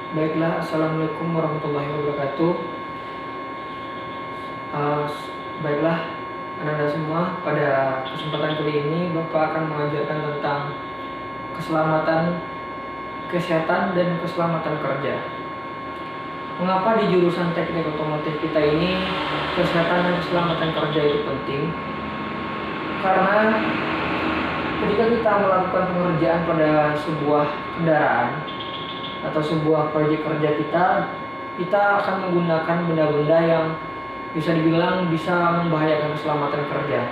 Baiklah, Assalamualaikum warahmatullahi wabarakatuh. Uh, Baiklah, Anda semua, pada kesempatan kali ini Bapak akan mengajarkan tentang keselamatan, kesehatan, dan keselamatan kerja. Mengapa di jurusan teknik otomotif kita ini kesehatan dan keselamatan kerja itu penting? Karena ketika kita melakukan pengerjaan pada sebuah kendaraan atau sebuah proyek kerja kita akan menggunakan benda-benda yang bisa dibilang bisa membahayakan keselamatan kerja.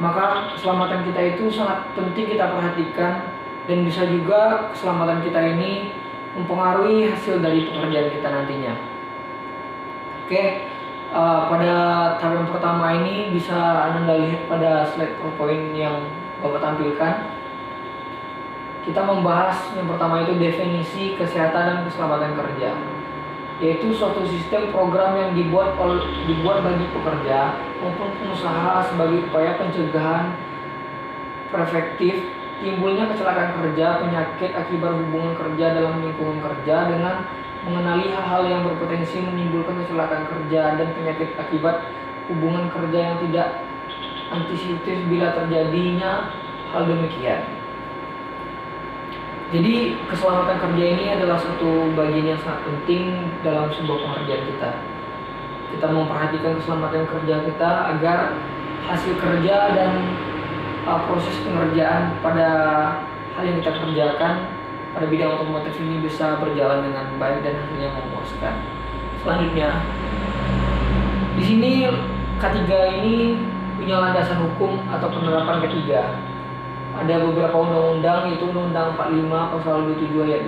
Maka keselamatan kita itu sangat penting kita perhatikan, dan bisa juga keselamatan kita ini mempengaruhi hasil dari pekerjaan kita nantinya. Oke, pada tahap yang pertama ini bisa Anda lihat pada slide PowerPoint yang Bapak tampilkan. Kita membahas yang pertama itu definisi kesehatan dan keselamatan kerja, yaitu suatu sistem program yang dibuat bagi pekerja maupun pengusaha sebagai upaya pencegahan preventif timbulnya kecelakaan kerja, penyakit akibat hubungan kerja dalam lingkungan kerja, dengan mengenali hal-hal yang berpotensi menimbulkan kecelakaan kerja dan penyakit akibat hubungan kerja yang tidak antisipatif bila terjadinya hal demikian. Jadi keselamatan kerja ini adalah suatu bagian yang sangat penting dalam sebuah pekerjaan kita. Kita memperhatikan keselamatan kerja kita agar hasil kerja dan proses pengerjaan pada hal yang kita kerjakan pada bidang otomotif ini bisa berjalan dengan baik dan hasilnya memuaskan. Selanjutnya, di sini K3 ini punya landasan hukum atau penerapan ketiga. Ada beberapa undang-undang, yaitu Undang-Undang 45 Pasal 27 Ayat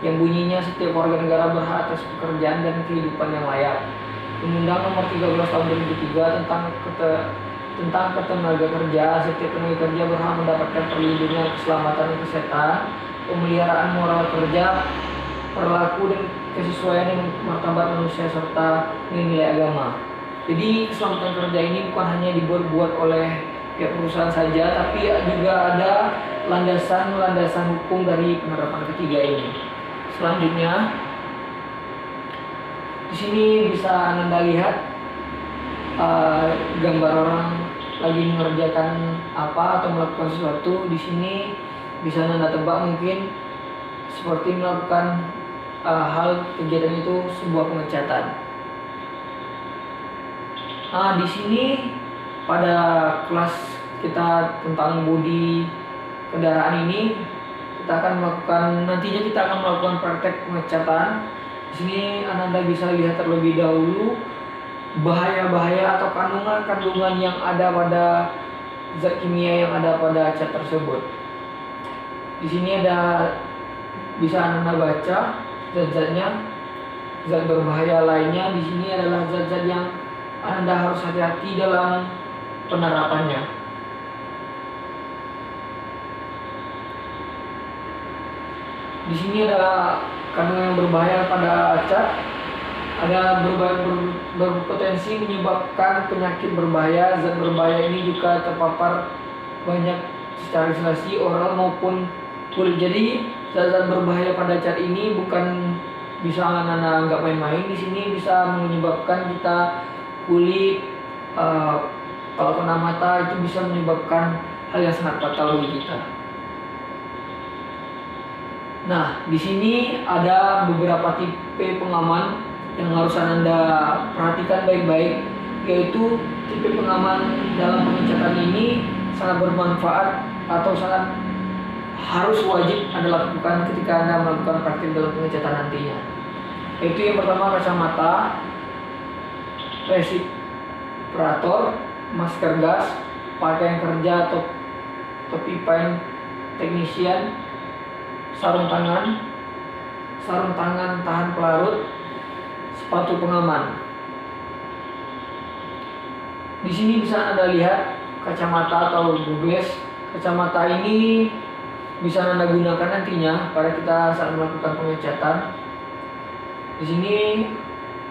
2 yang bunyinya setiap warga negara berhak atas pekerjaan dan kehidupan yang layak. Undang-Undang Nomor 13 Tahun 2003 tentang ketenaga kerja, setiap tenaga kerja berhak mendapatkan perlindungan keselamatan dan kesehatan, pemeliharaan moral kerja, perilaku dan kesesuaian dengan martabat manusia serta nilai agama. Jadi keselamatan kerja ini bukan hanya dibuat oleh pihak perusahaan saja, tapi juga ada landasan hukum dari penerapan ketiga ini. Selanjutnya, di sini bisa Anda lihat gambar orang lagi mengerjakan apa atau melakukan sesuatu. Di sini bisa Anda tebak, mungkin seperti melakukan hal kegiatan itu sebuah pengecatan. Nah, di sini pada kelas kita tentang bodi kendaraan ini nantinya kita akan melakukan praktek pengecatan. Di sini Anda bisa lihat terlebih dahulu bahaya-bahaya atau kandungan-kandungan yang ada pada zat kimia yang ada pada cat tersebut. Di sini bisa Anda baca zat-zatnya. Zat berbahaya lainnya di sini adalah zat-zat yang Anda harus hati-hati dalam penerapannya. Di sini ada kandungan yang berbahaya pada cat, ada berpotensi menyebabkan penyakit berbahaya. Zat berbahaya ini juga terpapar banyak secara inhalasi, oral maupun kulit. Jadi zat-zat berbahaya pada cat ini bukan bisa Anda anggap main-main. Di sini bisa menyebabkan kita kulit, kalau kena mata itu bisa menyebabkan hal yang sangat fatal bagi kita. Nah, di sini ada beberapa tipe pengaman yang harus Anda perhatikan baik-baik, yaitu tipe pengaman dalam pengecatan ini sangat bermanfaat atau sangat harus wajib Anda lakukan ketika Anda melakukan praktik dalam pengecatan nantinya. Yaitu yang pertama kacamata, respirator, masker gas, pakaian kerja atau topi paint technician, sarung tangan tahan pelarut, sepatu pengaman. Di sini bisa Anda lihat kacamata atau goggles. Kacamata ini bisa Anda gunakan nantinya pada kita saat melakukan pengecatan. Di sini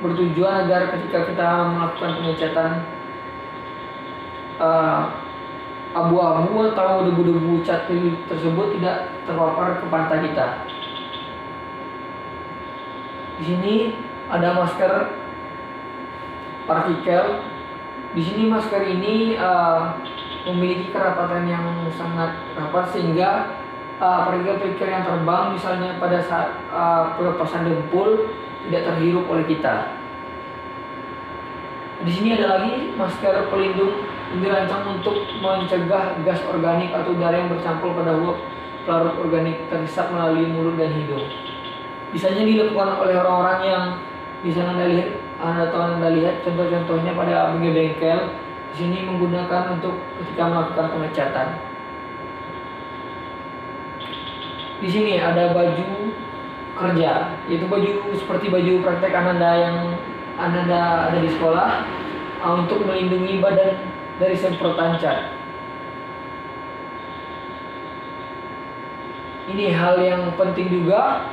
bertujuan agar ketika kita melakukan pengecatan abu-abu atau debu-debu cat tersebut tidak terpapar ke mata kita. Di sini ada masker partikel. Di sini masker ini memiliki kerapatan yang sangat rapat sehingga partikel-partikel yang terbang misalnya pada saat pelepasan dempul tidak terhirup oleh kita. Di sini ada lagi masker pelindung yang dirancang untuk mencegah gas organik atau udara yang bercampur pada uap pelarut organik terhisap melalui mulut dan hidung. Biasanya dilakukan oleh orang-orang yang bisa Anda lihat contoh-contohnya pada bengkel. Di sini menggunakan untuk ketika melakukan pengecatan. Di sini ada baju kerja, yaitu baju seperti baju praktek Ananda yang Ananda ada di sekolah untuk melindungi badan dari semprotan cat. Ini hal yang penting juga,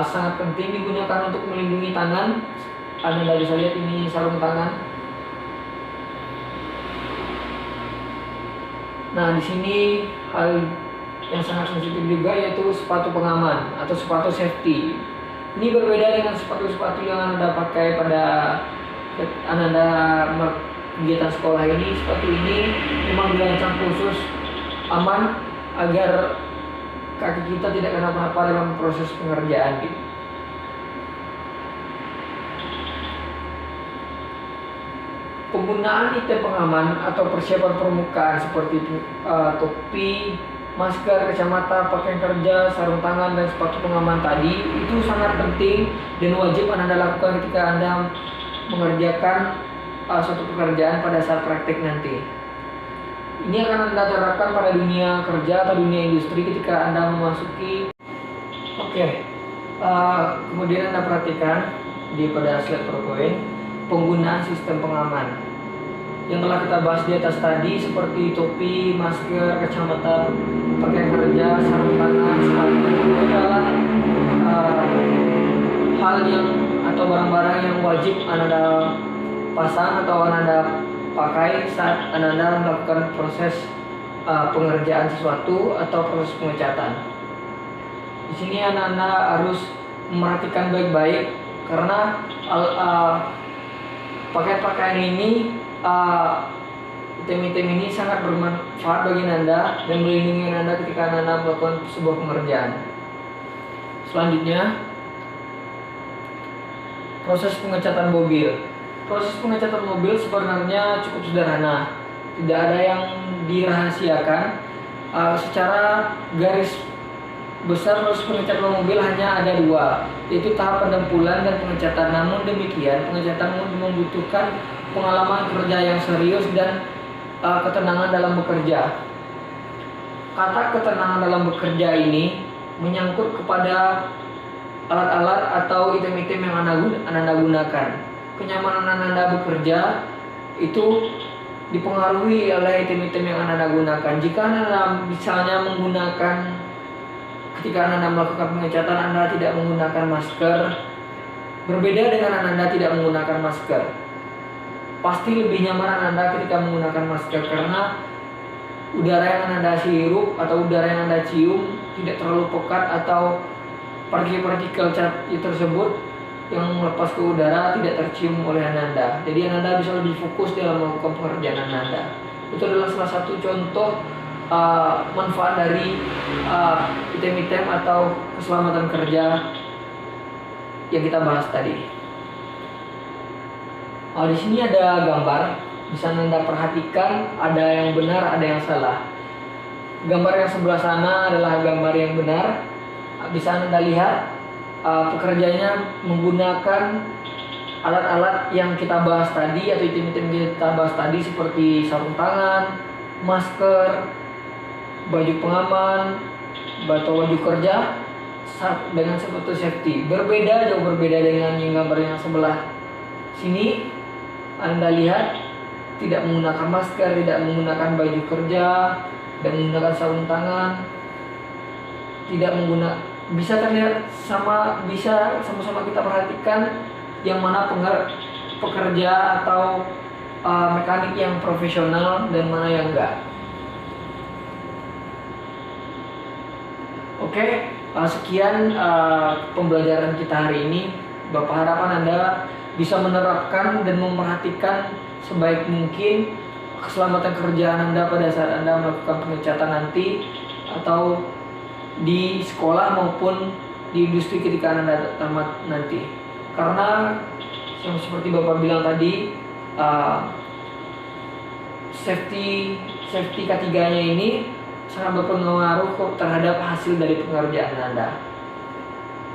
sangat penting digunakan untuk melindungi tangan. Anda bisa lihat ini sarung tangan. Nah, di sini hal yang sangat sensitif juga yaitu sepatu pengaman atau sepatu safety. Ini berbeda dengan sepatu-sepatu yang Anda pakai pada Anda kegiatan sekolah ini. Sepatu ini memang dirancang khusus aman agar kaki kita tidak kenapa-napa dalam proses pengerjaan gitu. Penggunaan item pengaman atau persiapan permukaan seperti topi, masker, kacamata, pakaian kerja, sarung tangan, dan sepatu pengaman tadi itu sangat penting dan wajib Anda lakukan ketika Anda mengerjakan suatu pekerjaan pada saat praktik nanti. Ini akan Anda terapkan pada dunia kerja atau dunia industri ketika Anda memasuki. Kemudian Anda perhatikan pada slide PowerPoint penggunaan sistem pengaman yang telah kita bahas di atas tadi, seperti topi, masker, kacamata, pakaian kerja, sarung tangan, sepatu. Itu adalah hal yang atau barang-barang yang wajib Anda pasang atau Anda pakai saat Anda melakukan proses pengerjaan sesuatu atau proses pengecatan. Di sini Anda harus memperhatikan baik-baik karena pakaian-pakaian ini, item-item ini sangat bermanfaat bagi Anda dan melindungi Anda ketika Anda melakukan sebuah pengerjaan. Selanjutnya, proses pengecatan mobil. Proses pengecatan mobil sebenarnya cukup sederhana, tidak ada yang dirahasiakan. Secara garis besar proses pengecatan mobil hanya ada dua, yaitu tahap pendempulan dan pengecatan. Namun demikian, pengecatan membutuhkan pengalaman kerja yang serius dan ketenangan dalam bekerja. Kata ketenangan dalam bekerja ini menyangkut kepada alat-alat atau item-item yang Anda gunakan. Kenyamanan Anda bekerja itu dipengaruhi oleh item-item yang Anda gunakan. Jika Anda misalnya ketika Anda melakukan pengecatan Anda tidak menggunakan masker, berbeda dengan Anda tidak menggunakan masker. Pasti lebih nyaman Anda ketika menggunakan masker karena udara yang Anda hirup atau udara yang Anda cium tidak terlalu pekat atau partikel cat tersebut yang melepas ke udara tidak tercium oleh Anda. Jadi Anda bisa lebih fokus dalam melakukan pekerjaan Anda. Itu adalah salah satu contoh manfaat dari item-item atau keselamatan kerja yang kita bahas tadi. Di sini ada gambar, bisa Anda perhatikan ada yang benar, ada yang salah. Gambar yang sebelah sana adalah gambar yang benar. Bisa Anda lihat pekerjanya menggunakan alat-alat yang kita bahas tadi atau item-item yang kita bahas tadi seperti sarung tangan, masker, baju pengaman, atau baju kerja dengan sepatu safety. Jauh berbeda dengan yang gambar yang sebelah sini. Anda lihat tidak menggunakan masker, tidak menggunakan baju kerja, tidak menggunakan sarung tangan, bisa terlihat sama-sama kita perhatikan yang mana pekerja atau mekanik yang profesional dan mana yang enggak. Sekian pembelajaran kita hari ini. Bapak harapan Anda bisa menerapkan dan memperhatikan sebaik mungkin keselamatan kerjaan Anda pada saat Anda melakukan pengecatan nanti, atau di sekolah maupun di industri ketika Anda tamat nanti. Karena yang seperti Bapak bilang tadi, safety K3-nya ini sangat berpengaruh terhadap hasil dari pekerjaan Anda.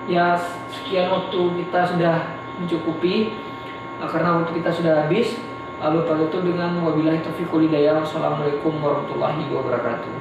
Ya, sekian waktu kita sudah mencukupi, karena waktu kita sudah habis. Lalu pada itu dengan wabillahi taufiq wal hidayah. Wassalamualaikum warahmatullahi wabarakatuh.